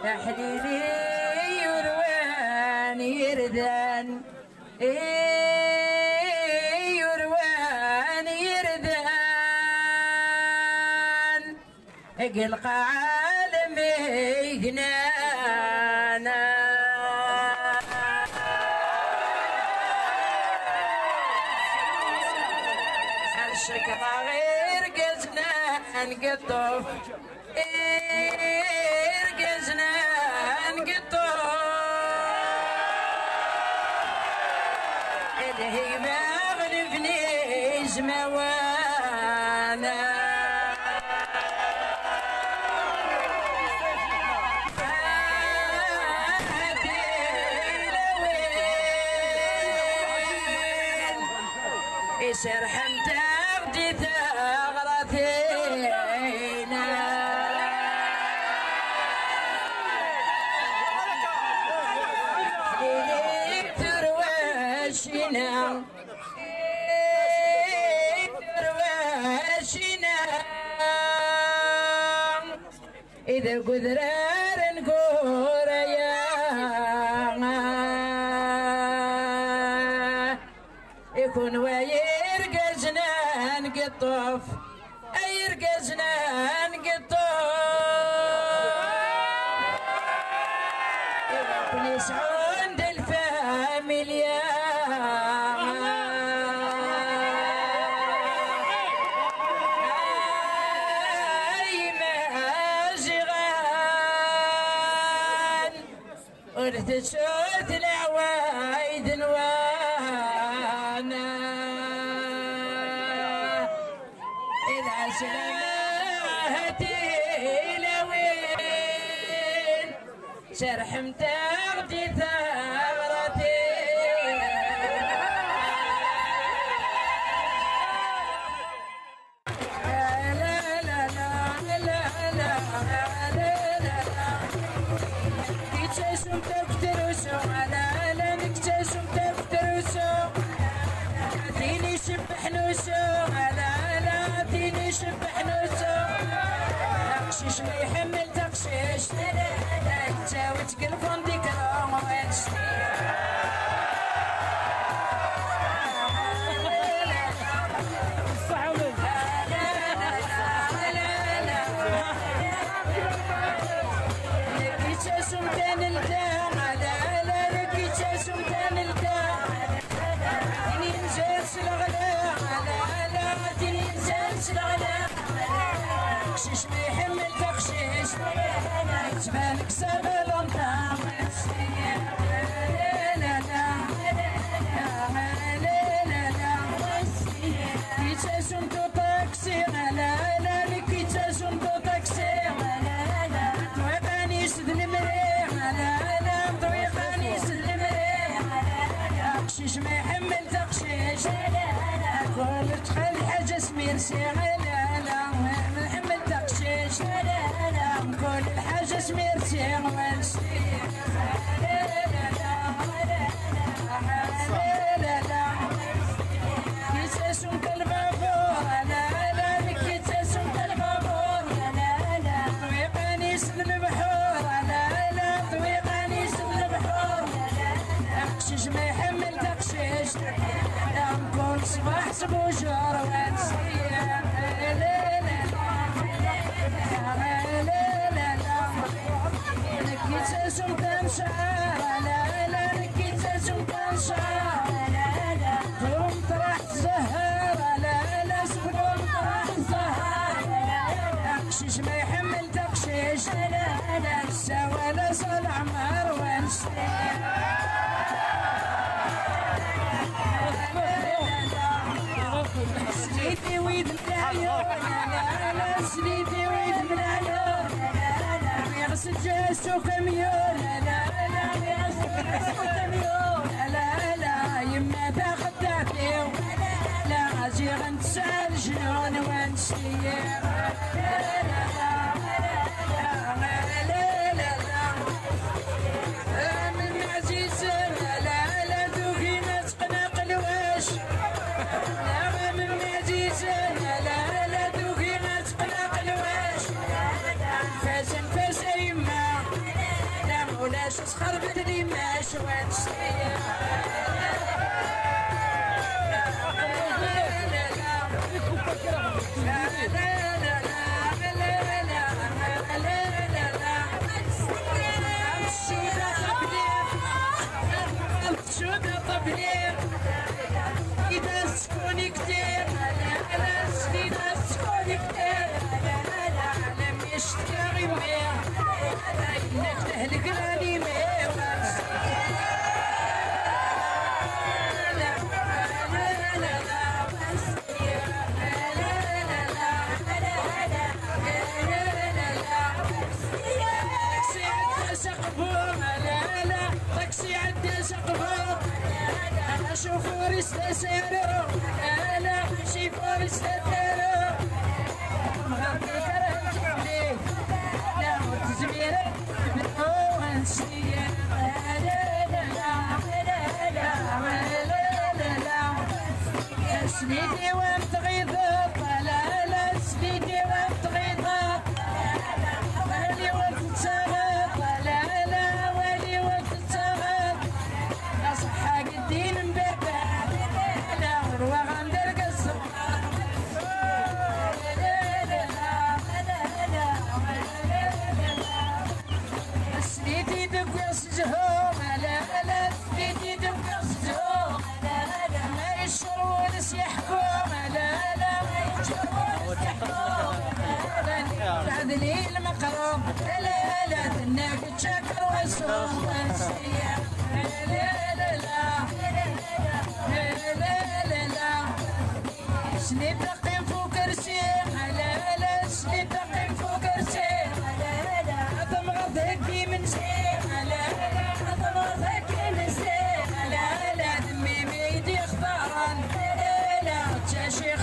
يا حليلي يروان يردان يروان يردان قلق عالمي جنانا الشكرا غير قزنا نقطف قزنا نقطف الهي ما غلبنيش موانا سرحم تغدي ثغرتينا ليك ترواشينا ترواشينا إذا قدرار نقول يا يكون ويرقزنا نقطف يرقزنا نقطف يبقى عند الفاميليا ورثت العوايد نوانا إذا سلامتي لوين سرحم تغدي ثغرتي تقشيش ما يحمل تقشيش تساوي تقلبون ديك الرومانس تقشيش ما يحمل تقشيش تبانك سبلون تامس لا لا كي تسوم تو تاكسي لا لا كي تسوم تو تاكسي طويقاني سد المريح لا لا طويقاني سد المريح تقشيش ما يحمل تقشيش كل تخلي حاجة سمير سيغي كل الحاجة سميرتي ونسير كي تسوم كالبابور لا لا كي تسوم كالبابور لا طويقاني سد البحور لا لا طويقاني سد البحور تقشيش ما يحمل تقشيش نكون صباح سبوجور ونسير تسوم تنشعر لا لا كي تسوم تنشعر قوم طرح تزهر لا لا قوم طرح تزهر تقشيش ما يحمل تقشيش سوا لا صال عمار ونسير سليتي ويد من العيون لا لا سليتي ويد من العيون يغسل جاسو كميون لا لا يغسل جاسو كميون لا لا يما تاخد تعطيو لا غازي غنتسال جنون ونسير لا لا من عزيز لا لا دوكي ما تقنق الواش لا من عزيز لا لا دوكي ما تقنق الواش فاس يما ماش تخرب لي ماش وانسيا إذا سكوني كتير أنا إذا سكوني كتير أنا مشتكى غير إنك تهلك راني شوفوا رسالة سيرو أنا شوفوا رسالة سيرو مغرب الكرم كيفلي لا وتزميرك بدو هنسية لا لا لا لا لا سنيدي وانت غيظة لا لا سنيدي وانت غيظة ولي وانت تسغط لا لا ولي وانت تسغط أصحى الدين لي المقروم لا لا تناك تشكر وسوم لا لا لا لا لا سني باقي فوق كرسي لا لا سني باقي فوق كرسي لا لا عظم غضك من سي لا لا عظم غضك من سي لا لا دمي ميدي اختارن لا لا تشاشي